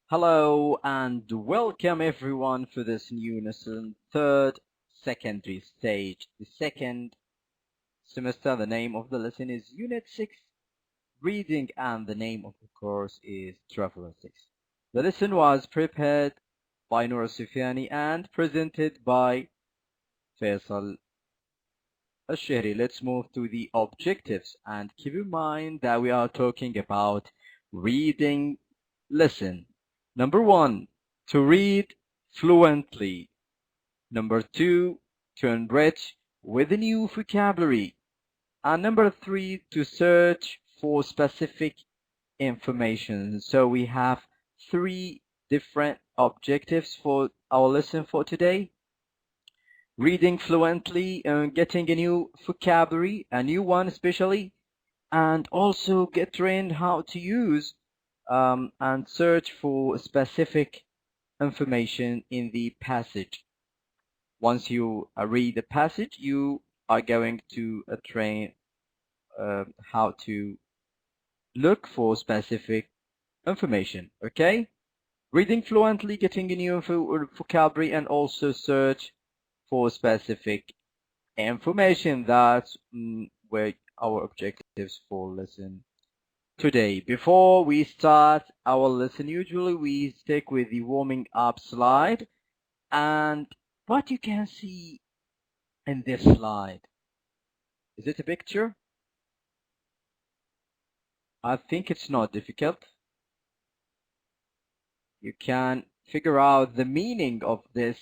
Hello and welcome everyone for this new lesson, third secondary stage, the second semester. The name of the lesson is Unit 6, Reading, and the name of the course is Traveler 6. The lesson was prepared by Noor Sufyani and presented by Faisal Al-Shehri. Let's move to the objectives and keep in mind that we are talking about reading lesson. Number 1, to read fluently. Number 2, to enrich with a new vocabulary. And number 3, to search for specific information. So we have 3 different objectives for our lesson for today. Reading fluently and getting a new vocabulary, a new one especially, and also get trained how to use and search for specific information in the passage. Once you read the passage, you are going to train how to look for specific information. Okay? Reading fluently, getting a new vocabulary, and also search for specific information. That's where our objectives for lesson today. Before we start our lesson, usually we stick with the warming up slide, and what you can see in this slide, is it a picture? I think it's not difficult. You can figure out the meaning of this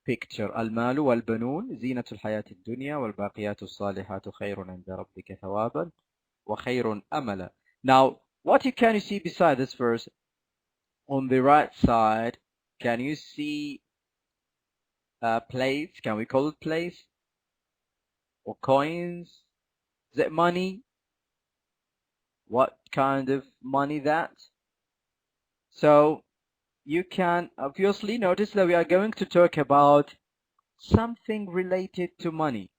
picture. المال والبنون زينة الحياة الدنيا والباقيات الصالحات خير عند ربك ثوابا وخير أملا. Now, what can you see beside this verse? On the right side, can you see plates? Can we call it plates? Or coins? Is it money? What kind of money that? So you can obviously notice that we are going to talk about something related to money.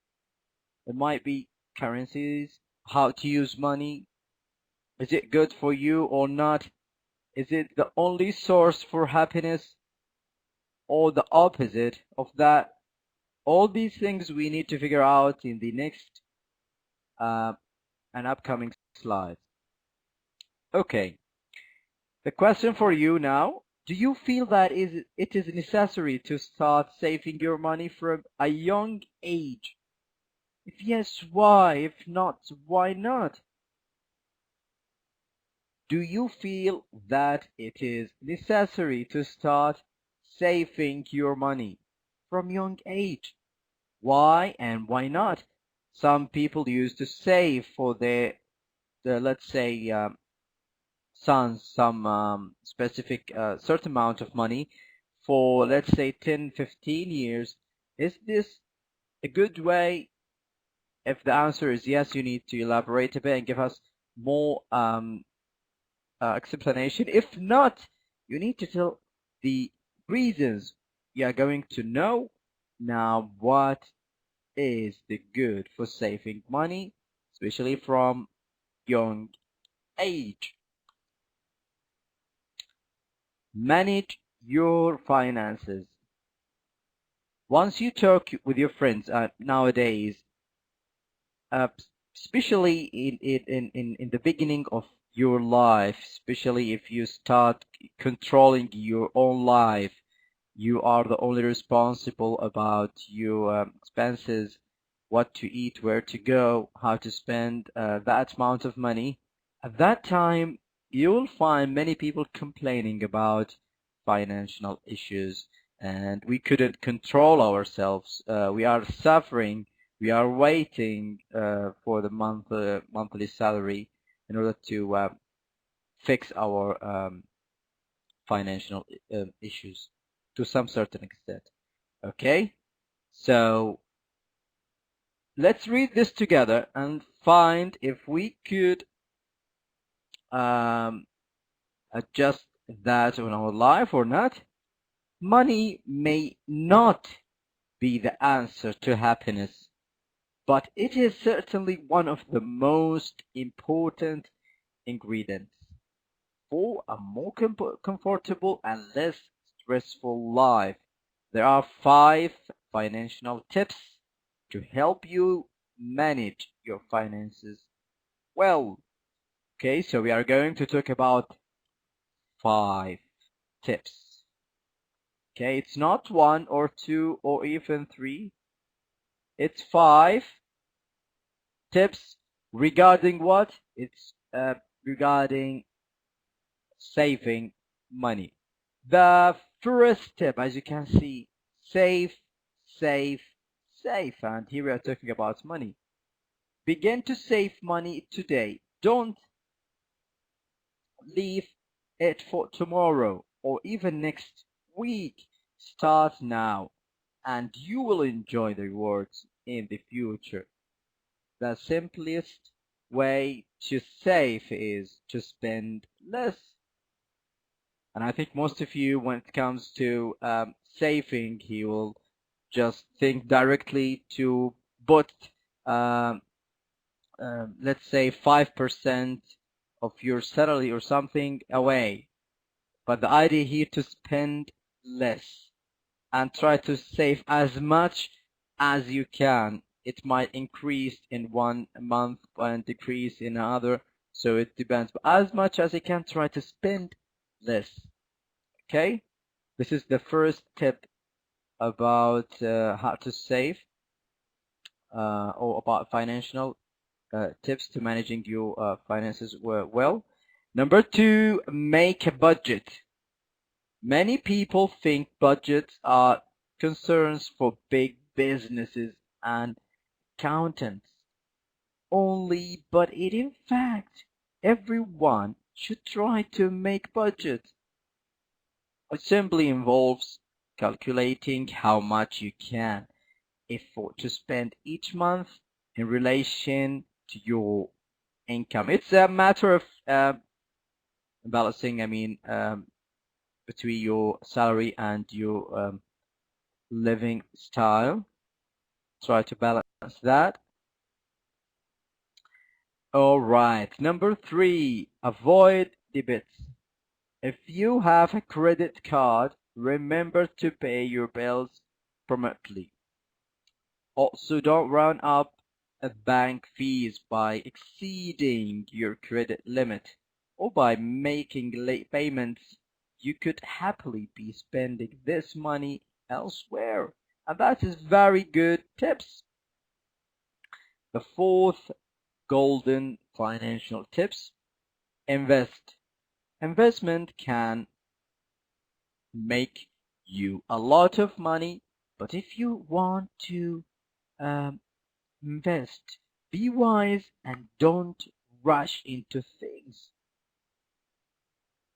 It might be currencies, how to use money. Is it good for you or not? Is it the only source for happiness or the opposite of that? All these things we need to figure out in the next and upcoming slides. Okay. The question for you now, do you feel that it is necessary to start saving your money from a young age? If yes, why? If not, why not? Do you feel that it is necessary to start saving your money from young age? Why and why not? Some people used to save for their let's say, sons some specific certain amount of money for, let's say, 10-15 years. Is this a good way? If the answer is yes, you need to elaborate a bit and give us more explanation. If not, you need to tell the reasons. You are going to know now what is the good for saving money, especially from young age. Manage your finances. Once you talk with your friends nowadays, especially in the beginning of your life, especially if you start controlling your own life, you are the only responsible about your expenses, what to eat, where to go, how to spend that amount of money. At that time, you will find many people complaining about financial issues, and we couldn't control ourselves. We are suffering. We are waiting for the monthly salary in order to fix our financial issues to some certain extent. Okay, so let's read this together and find if we could adjust that on our life or not. Money may not be the answer to happiness. but it is certainly one of the most important ingredients for a more comfortable and less stressful life. There are 5 financial tips to help you manage your finances well. Okay, so we are going to talk about 5 tips. Okay, it's not 1 or 2 or even 3. It's 5 tips regarding what? It's regarding saving money. The first tip, as you can see, save, save, save. And here we are talking about money. Begin to save money today. Don't leave it for tomorrow or even next week. Start now, and you will enjoy the rewards in the future. The simplest way to save is to spend less. And I think most of you, when it comes to saving, you will just think directly to put, um, let's say, 5% of your salary or something away. But the idea here to spend less and try to save as much as you can. It might increase in 1 month and decrease in another, so it depends. But as much as you can, try to spend less. Okay, this is the first tip about how to save or about financial tips to managing your finances well. Number 2, make a budget. Many people think budgets are concerns for big businesses and accountants only, but in fact, everyone should try to make budgets. It simply involves calculating how much you can afford to spend each month in relation to your income. It's a matter of balancing, between your salary and your living style. Try to balance that. All right. Number 3, avoid debits. If you have a credit card, remember to pay your bills promptly. Also, don't run up bank fees by exceeding your credit limit or by making late payments. You could happily be spending this money elsewhere. And that is very good tips. The 4th golden financial tips: invest. Investment can make you a lot of money, but if you want to um, invest, be wise and don't rush into things.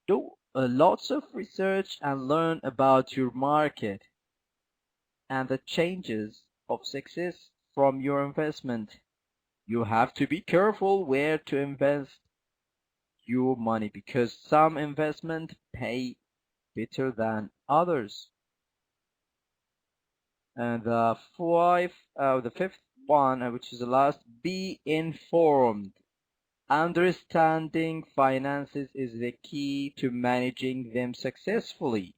Do lots of research and learn about your market and the changes of success from your investment. You have to be careful where to invest your money because some investments pay better than others. And the 5th one, which is the last, be informed. Understanding finances is the key to managing them successfully.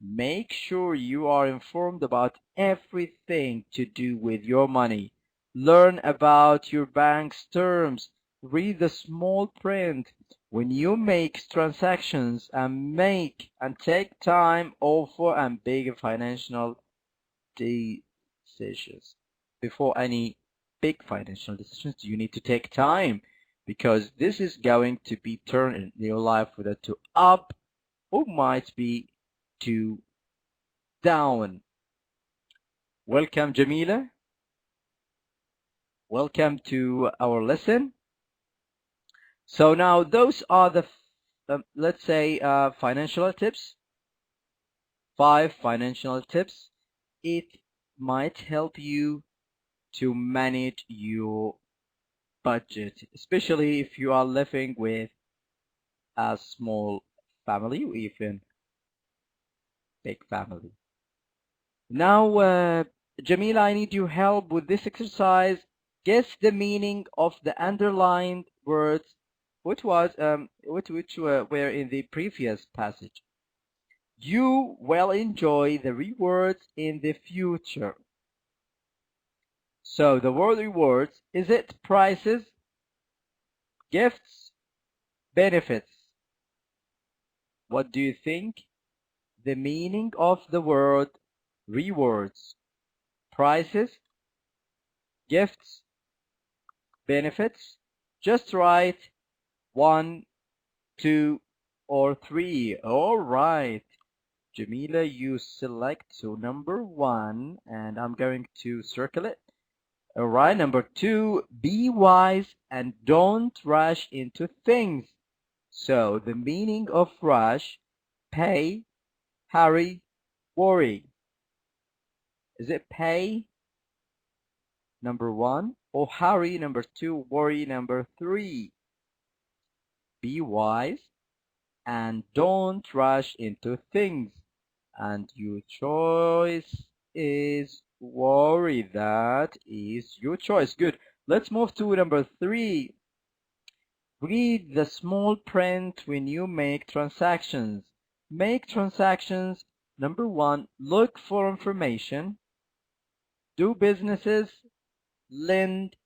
Make sure you are informed about everything to do with your money. Learn about your bank's terms. Read the small print when you make transactions and take time over and big financial decisions. Before any big financial decisions, you need to take time because this is going to be turned in your life whether to up or might be to down. Welcome, Jamila. Welcome to our lesson. So now those are the, let's say, financial tips. 5 financial tips. It might help you to manage your budget, especially if you are living with a small family or even big family. Now, Jamila, I need your help with this exercise. Guess the meaning of the underlined words which were in the previous passage. You will enjoy the rewards in the future. So the word rewards, is it prizes, gifts, benefits? What do you think? The meaning of the word rewards, prizes, gifts, benefits? Just write 1, 2, or 3. All right. Jamila, you select so number 1, and I'm going to circle it. All right, number 2, be wise and don't rush into things. So the meaning of rush, pay, hurry, worry. Is it pay, number 1, or hurry, number 2, worry, number 3? Be wise and don't rush into things. And your choice is worry. That is your choice. Good. Let's move to number 3. Read the small print when you make transactions. Make transactions. Number 1, look for information. Do businesses, lend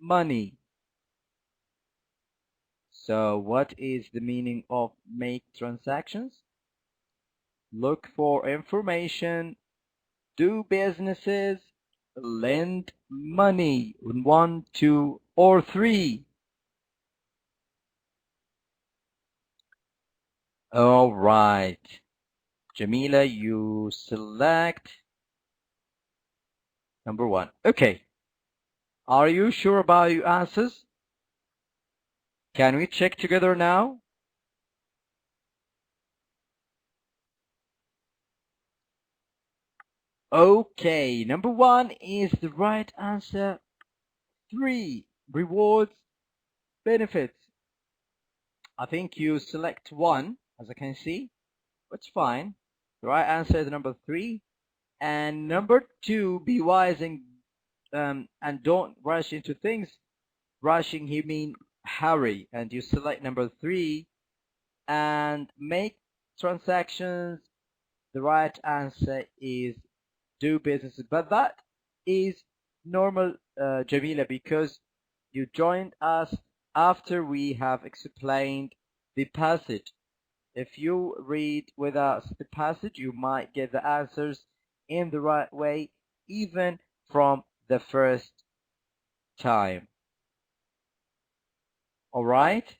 money. So what is the meaning of make transactions? Look for information, do businesses, lend money. 1, 2, or 3. All right. Jamila, you select number 1. Okay. Are you sure about your answers? Can we check together now? Okay, number 1 is the right answer. 3, rewards, benefits. I think you select 1, as I can see. That's fine. The right answer is number 3. And number 2, be wise and don't rush into things. Rushing here mean hurry, and you select number 3. And make transactions. The right answer is do businesses, but that is normal, Jamila, because you joined us after we have explained the passage. If you read with us the passage, you might get the answers in the right way, even from the first time. All right?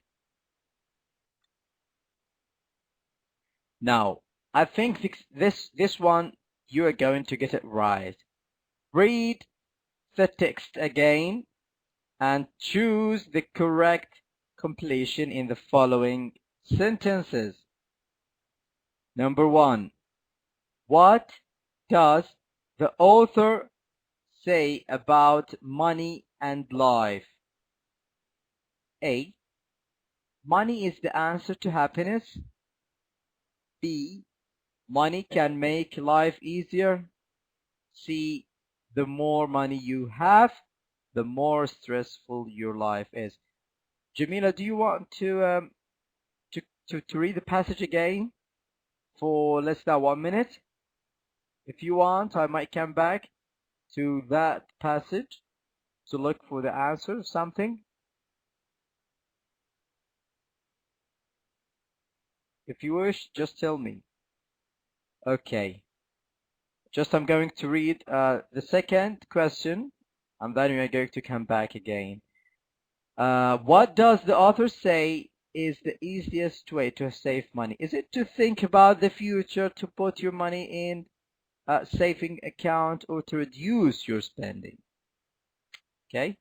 Now, I think this one, you are going to get it right. Read the text again and choose the correct completion in the following sentences. Number 1, what does the author say about money and life? A, money is the answer to happiness. B, money can make life easier. C, the more money you have, the more stressful your life is. Jamila, do you want to read the passage again for less than 1 minute? If you want, I might come back to that passage to look for the answer or something. If you wish, just tell me. Okay. Just I'm going to read the second question, and then we are going to come back again. What does the author say is the easiest way to save money? Is it to think about the future, to put your money in a saving account, or to reduce your spending? Okay.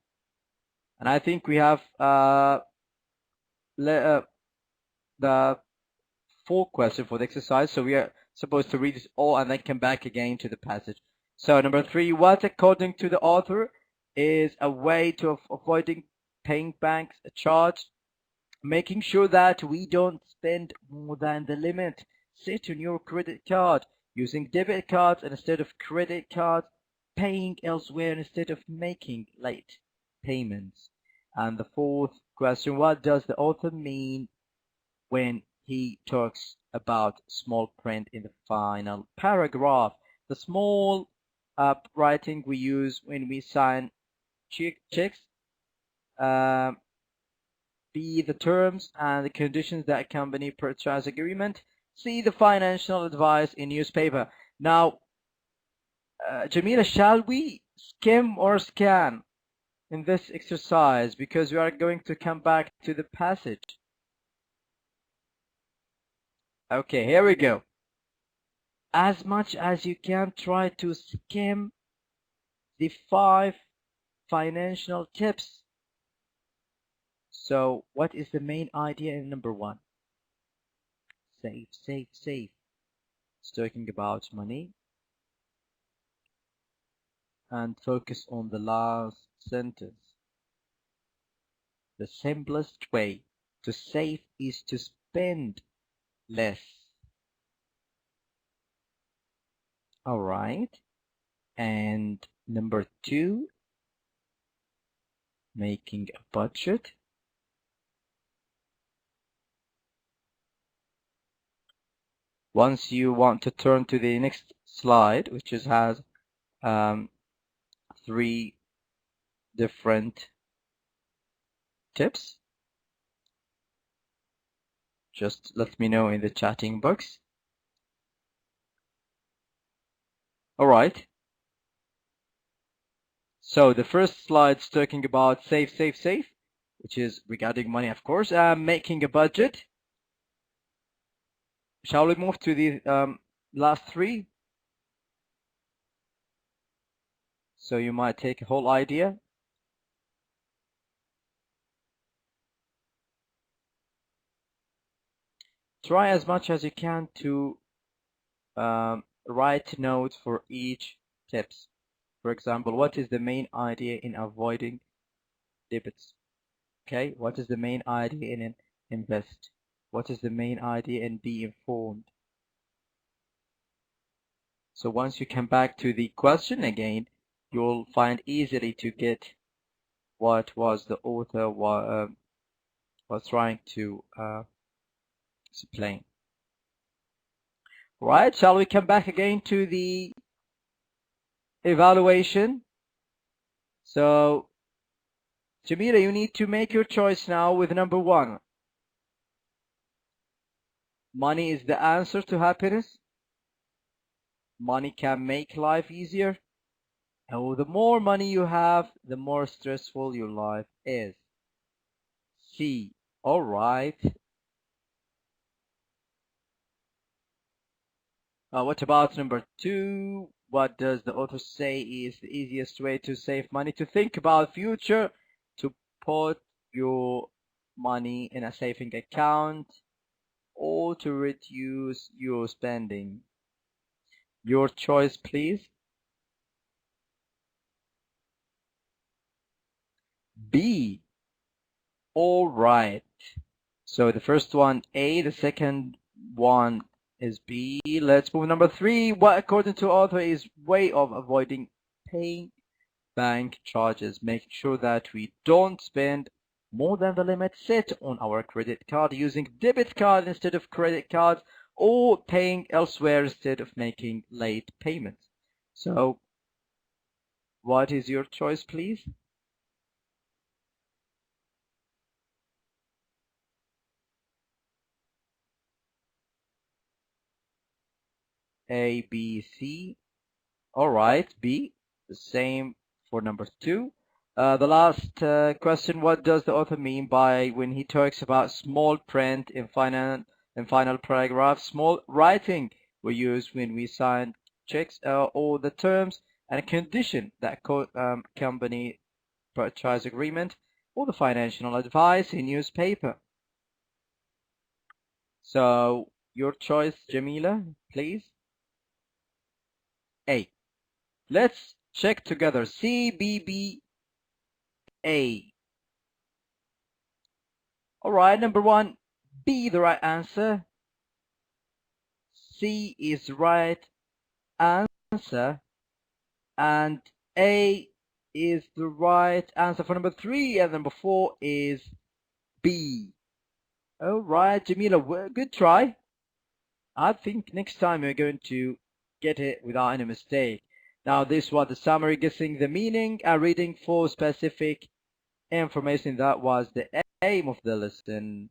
And I think we have the full question for the exercise, so we are supposed to read it all and then come back again to the passage. So number 3, what according to the author is a way to avoiding paying banks a charge? Making sure that we don't spend more than the limit set on your credit card, using debit cards instead of credit cards, paying elsewhere instead of making late payments. And the fourth question, what does the author mean when he talks about small print in the final paragraph? The small writing we use when we sign checks. B, the terms and the conditions that accompany purchase agreement. C, the financial advice in newspaper. Now, Jamila, shall we skim or scan in this exercise, because we are going to come back to the passage? Okay, here we go. As much as you can, try to skim the 5 financial tips. So what is the main idea in number 1? Save, save, save. It's talking about money. And focus on the last sentence. The simplest way to save is to spend less. All right. And number 2, making a budget. Once you want to turn to the next slide, which has 3 different tips, just let me know in the chatting box. All right. So the first slide is talking about save, save, save, which is regarding money, of course. Making a budget. Shall we move to the last 3? So you might take a whole idea. Try as much as you can to write notes for each tips. For example, what is the main idea in avoiding debits? Okay, what is the main idea in invest? What is the main idea in be informed? So once you come back to the question again, you'll find easily to get what was the author was trying to explain. Right, shall we come back again to the evaluation? So, Jamila, you need to make your choice now with number 1. Money is the answer to happiness. Money can make life easier. Oh, the more money you have, the more stressful your life is. C. All right. What about number 2? What does the author say is the easiest way to save money? To think about future, to put your money in a saving account, or to reduce your spending. Your choice, please. B. All right. So the first one A, the second one is B. Let's move number 3. What, according to author, is way of avoiding paying bank charges, making sure that we don't spend more than the limit set on our credit card, using debit card instead of credit cards, or paying elsewhere instead of making late payments. So what is your choice, please? A, B, C. All right, B. The same for number 2. The last question, what does the author mean by when he talks about small print in final paragraph? Small writing we use when we sign checks, or the terms and condition that company purchase agreement, or the financial advice in newspaper. So your choice, Jamila, please. A. Let's check together. C, B, B, A. All right, number 1, B, the right answer. C is the right answer. And A is the right answer for number 3, and number 4 is B. Alright, Jamila, good try. I think next time you're going to get it without any mistake. Now this was the summary, guessing the meaning and reading for specific information. That was the aim of the lesson.